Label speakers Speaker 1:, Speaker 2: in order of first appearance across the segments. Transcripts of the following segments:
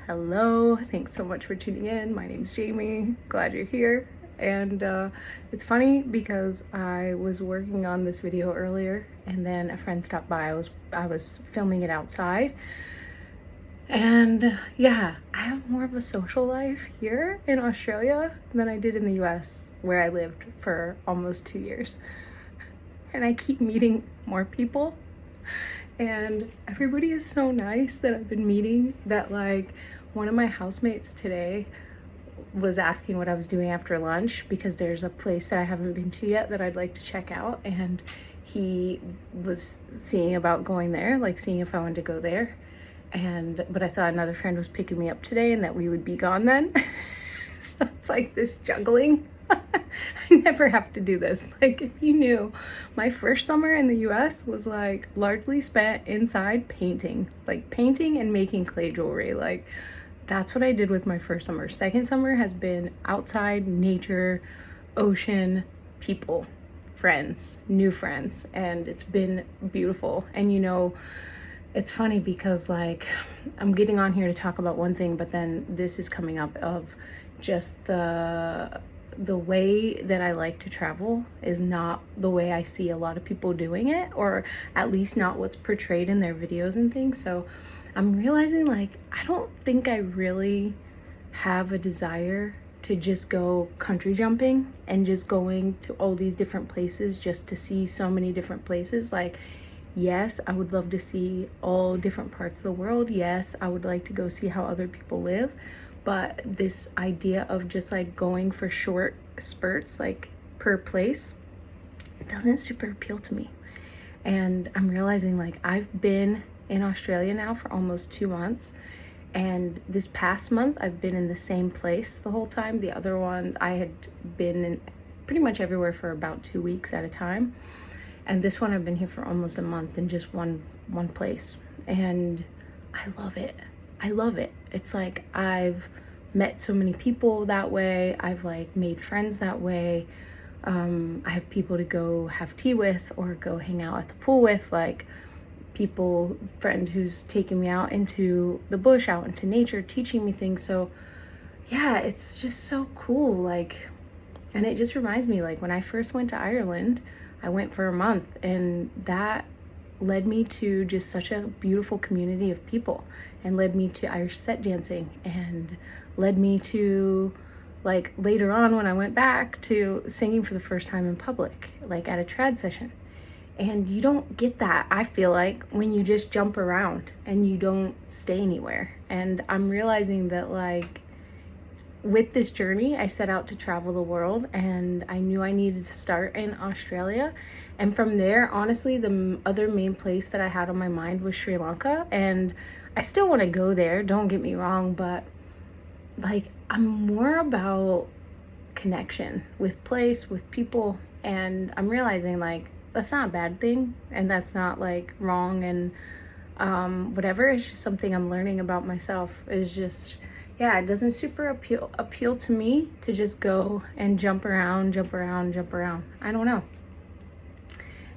Speaker 1: Hello, thanks so much for tuning in. My name's Jamie. Glad you're here. And it's funny because I was working on this video earlier and then a friend stopped by. I was filming it outside. And yeah, I have more of a social life here in Australia than I did in the US, where I lived for almost 2 years. And I keep meeting more people. And everybody is so nice that I've been meeting that, like, one of my housemates today was asking what I was doing after lunch because there's a place that I haven't been to yet that I'd like to check out, and he was seeing about going there, like seeing if I wanted to go there. But I thought another friend was picking me up today and that we would be gone then. So it's like this juggling. I never have to do this. Like, if you knew, my first summer in the US was like largely spent inside painting, like painting and making clay jewelry. Like, that's what I did with my first summer. Second summer has been outside, nature, ocean, people, friends, new friends, and it's been beautiful. And it's funny because, like, I'm getting on here to talk about one thing, but then this is coming up of just the way that I like to travel is not the way I see a lot of people doing it, or at least not what's portrayed in their videos and things. So I'm realizing, like, I don't think I really have a desire to just go country jumping and just going to all these different places just to see so many different places. Like, yes, I would love to see all different parts of the world. Yes, I would like to go see how other people live. But this idea of just like going for short spurts, like per place, it doesn't super appeal to me. And I'm realizing, like, I've been in Australia now for almost 2 months. And this past month, I've been in the same place the whole time. The other one, I had been in pretty much everywhere for about 2 weeks at a time. And this one, I've been here for almost a month in just one place. And I love it. I love it. It's like I've met so many people that way. I've like made friends that way. I have people to go have tea with or go hang out at the pool with, like friend who's taking me out into the bush, out into nature, teaching me things. So yeah, it's just so cool. Like, and it just reminds me, like, when I first went to Ireland, I went for a month, and that led me to just such a beautiful community of people, and led me to Irish set dancing, and led me to, like, later on when I went back, to singing for the first time in public, like at a trad session. And you don't get that, I feel like, when you just jump around and you don't stay anywhere. And I'm realizing that, like, with this journey, I set out to travel the world, and I knew I needed to start in Australia. And from there, honestly, the other main place that I had on my mind was Sri Lanka. And I still want to go there, don't get me wrong, but, like, I'm more about connection with place, with people. And I'm realizing, like, that's not a bad thing, and that's not, like, wrong, and whatever. It's just something I'm learning about myself. Is just, yeah, it doesn't super appeal to me to just go and jump around. I don't know.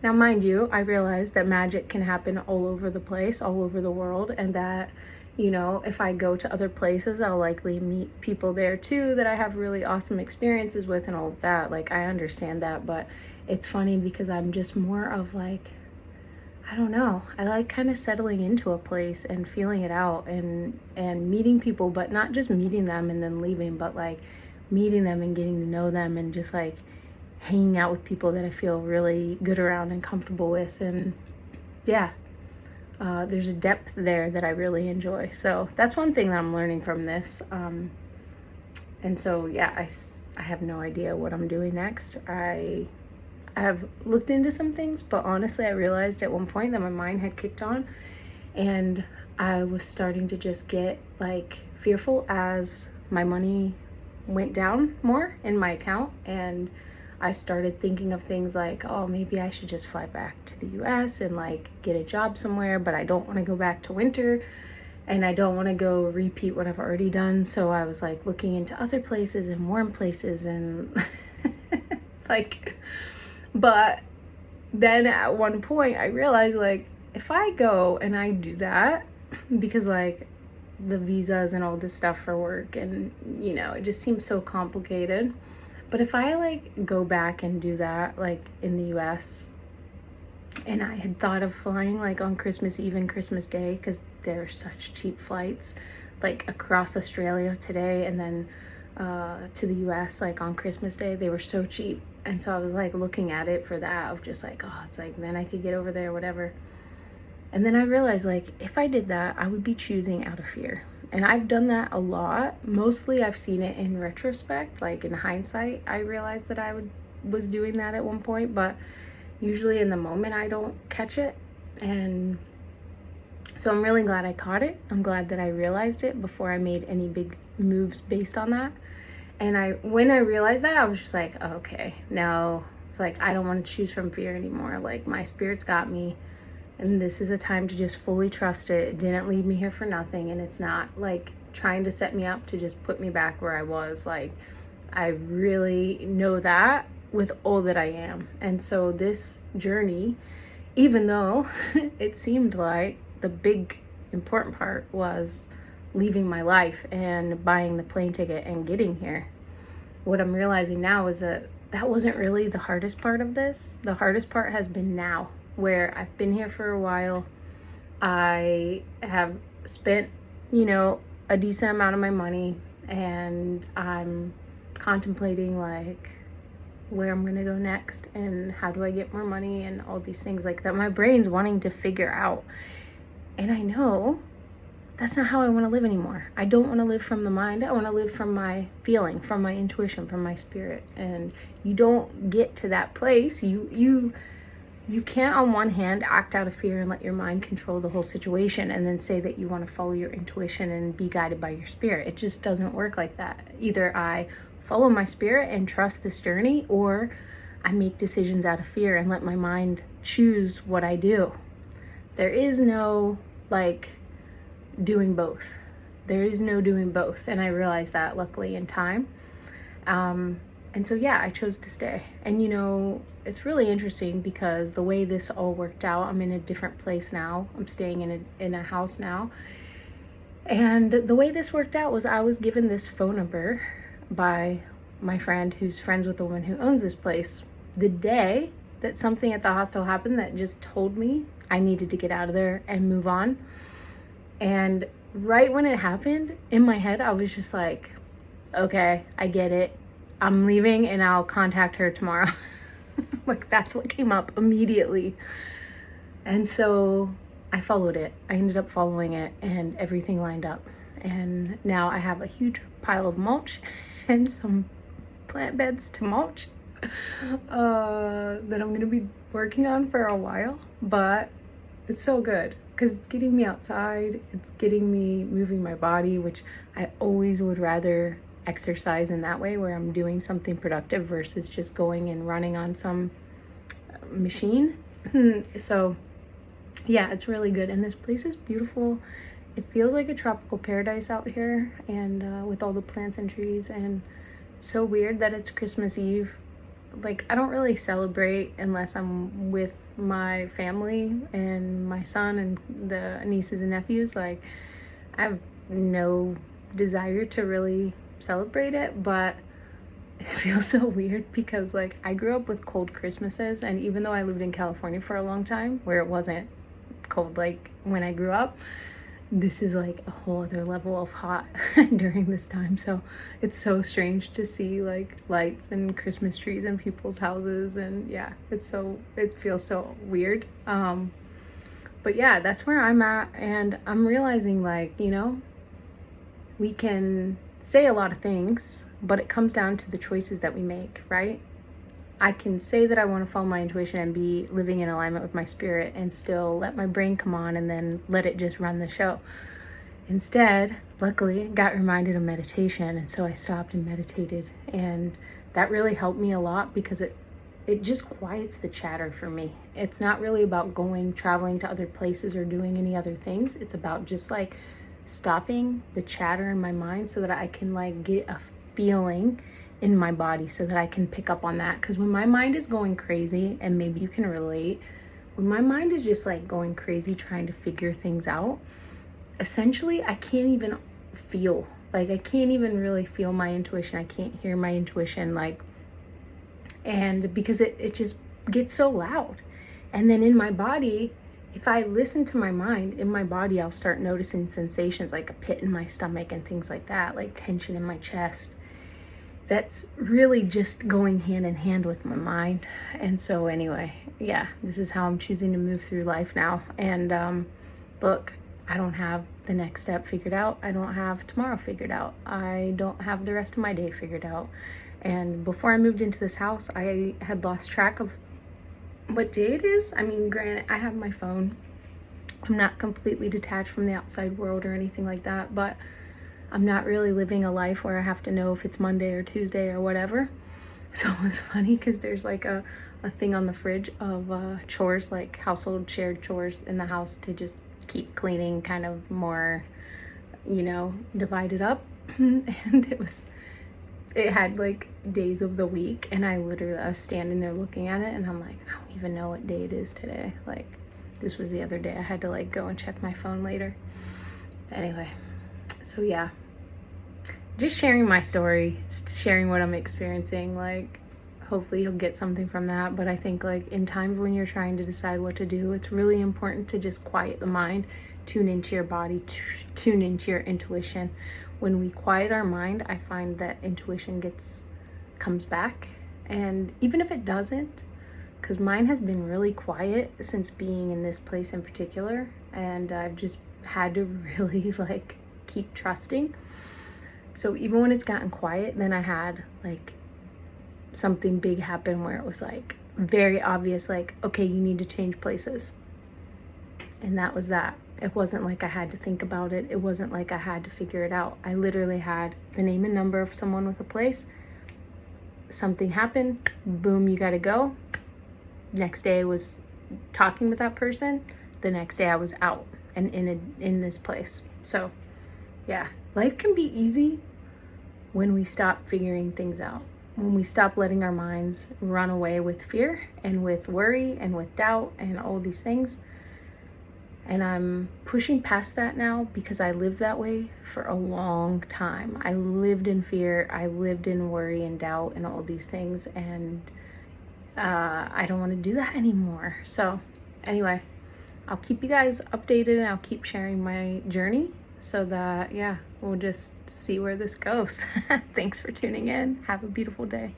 Speaker 1: Now, mind you, I realize that magic can happen all over the place, all over the world, and that, if I go to other places, I'll likely meet people there too that I have really awesome experiences with and all of that. Like, I understand that, but it's funny because I'm just more of, like, I don't know. I like kind of settling into a place and feeling it out, and meeting people, but not just meeting them and then leaving, but like meeting them and getting to know them, and just like hanging out with people that I feel really good around and comfortable with. And yeah, there's a depth there that I really enjoy. So that's one thing that I'm learning from this. And so yeah, I have no idea what I'm doing next. I have looked into some things, but honestly, I realized at one point that my mind had kicked on, and I was starting to just get, like, fearful as my money went down more in my account. And I started thinking of things like, oh, maybe I should just fly back to the US and, like, get a job somewhere, but I don't want to go back to winter, and I don't want to go repeat what I've already done. So I was, like, looking into other places and warm places, and like, but then at one point I realized, like, if I go and I do that, because, like, the visas and all this stuff for work, and you know, it just seems so complicated. But if I like go back and do that like in the US, and I had thought of flying like on Christmas Eve and Christmas Day, because they're such cheap flights, like across Australia today, and then to the US like on Christmas Day, they were so cheap. And so I was like looking at it for that, of just like, oh, it's like then I could get over there, whatever. And then I realized, like, if I did that, I would be choosing out of fear. And I've done that a lot. Mostly I've seen it in retrospect, like in hindsight, I realized that was doing that at one point, but usually in the moment I don't catch it. And so I'm really glad I caught it. I'm glad that I realized it before I made any big moves based on that. And when I realized that, I was just like, oh, okay, no, it's like, I don't want to choose from fear anymore. Like, my spirit's got me, and this is a time to just fully trust it. It didn't leave me here for nothing, and it's not like trying to set me up to just put me back where I was. Like, I really know that with all that I am. And so this journey, even though it seemed like the big important part was leaving my life and buying the plane ticket and getting here, what I'm realizing now is that that wasn't really the hardest part of this. The hardest part has been now, where I've been here for a while. I have spent, you know, a decent amount of my money, and I'm contemplating like where I'm gonna go next and how do I get more money and all these things like that my brain's wanting to figure out. And I know that's not how I want to live anymore. I don't want to live from the mind. I want to live from my feeling, from my intuition, from my spirit. And you don't get to that place. You can't on one hand act out of fear and let your mind control the whole situation and then say that you want to follow your intuition and be guided by your spirit. It just doesn't work like that. Either I follow my spirit and trust this journey, or I make decisions out of fear and let my mind choose what I do. There is no like doing both. There is no doing both. And I realized that luckily in time. And so yeah, I chose to stay. And you know, it's really interesting because the way this all worked out, I'm in a different place now. I'm staying in a house now. And the way this worked out was I was given this phone number by my friend who's friends with the woman who owns this place the day that something at the hostel happened that just told me I needed to get out of there and move on. And right when it happened, in my head, I was just like, okay, I get it. I'm leaving and I'll contact her tomorrow. Like, that's what came up immediately. And so I followed it. I ended up following it, and everything lined up. And now I have a huge pile of mulch and some plant beds to mulch that I'm going to be working on for a while. But it's so good because it's getting me outside. It's getting me moving my body, which I always would rather exercise in that way, where I'm doing something productive versus just going and running on some machine. So yeah, it's really good. And this place is beautiful. It feels like a tropical paradise out here, and with all the plants and trees. And it's so weird that it's Christmas Eve. Like, I don't really celebrate unless I'm with my family and my son and the nieces and nephews. Like, I have no desire to really celebrate it, but it feels so weird because, like, I grew up with cold Christmases, and even though I lived in California for a long time where it wasn't cold like when I grew up, this is like a whole other level of hot during this time. So it's so strange to see like lights and Christmas trees in people's houses, and yeah, it feels so weird. But yeah, that's where I'm at, and I'm realizing, like, you know, we can say a lot of things, but it comes down to the choices that we make, right? I can say that I want to follow my intuition and be living in alignment with my spirit and still let my brain come on and then let it just run the show. Instead, luckily, I got reminded of meditation, and so I stopped and meditated, and that really helped me a lot because it just quiets the chatter for me. It's not really about traveling to other places or doing any other things. It's about just like stopping the chatter in my mind so that I can like get a feeling in my body so that I can pick up on that. Because when my mind is going crazy, and maybe you can relate, when my mind is just like going crazy trying to figure things out, essentially I can't even feel, like I can't even really feel my intuition. I can't hear my intuition, like, and because it just gets so loud. And then in my body, if I listen to my mind, in my body I'll start noticing sensations like a pit in my stomach and things like that, like tension in my chest. That's really just going hand in hand with my mind. And so anyway, yeah, this is how I'm choosing to move through life now. And look, I don't have the next step figured out. I don't have tomorrow figured out. I don't have the rest of my day figured out. And before I moved into this house, I had lost track of what day it is. I mean, granted, I have my phone. I'm not completely detached from the outside world or anything like that, but I'm not really living a life where I have to know if it's Monday or Tuesday or whatever. So it was funny because there's like a thing on the fridge of chores, like household shared chores in the house to just keep cleaning, kind of more, you know, divided up. And it had like days of the week, and I was standing there looking at it and I'm like, I don't even know what day it is today. Like, this was the other day. I had to like go and check my phone later. Anyway, so yeah, just sharing my story, sharing what I'm experiencing. Like, hopefully you'll get something from that. But I think like in times when you're trying to decide what to do, it's really important to just quiet the mind, tune into your body, tune into your intuition. When we quiet our mind, I find that intuition comes back. And even if it doesn't, because mine has been really quiet since being in this place in particular, and I've just had to really like keep trusting. So even when it's gotten quiet, then I had like something big happen where it was like very obvious, like, okay, you need to change places. And that was that. It wasn't like I had to think about it. It wasn't like I had to figure it out. I literally had the name and number of someone with a place. Something happened, boom, you gotta go. Next day I was talking with that person. The next day I was out and in this place. So yeah, life can be easy when we stop figuring things out. When we stop letting our minds run away with fear and with worry and with doubt and all these things. And I'm pushing past that now because I lived that way for a long time. I lived in fear, I lived in worry and doubt and all these things, and I don't want to do that anymore. So anyway, I'll keep you guys updated and I'll keep sharing my journey so that, yeah, we'll just see where this goes. Thanks for tuning in. Have a beautiful day.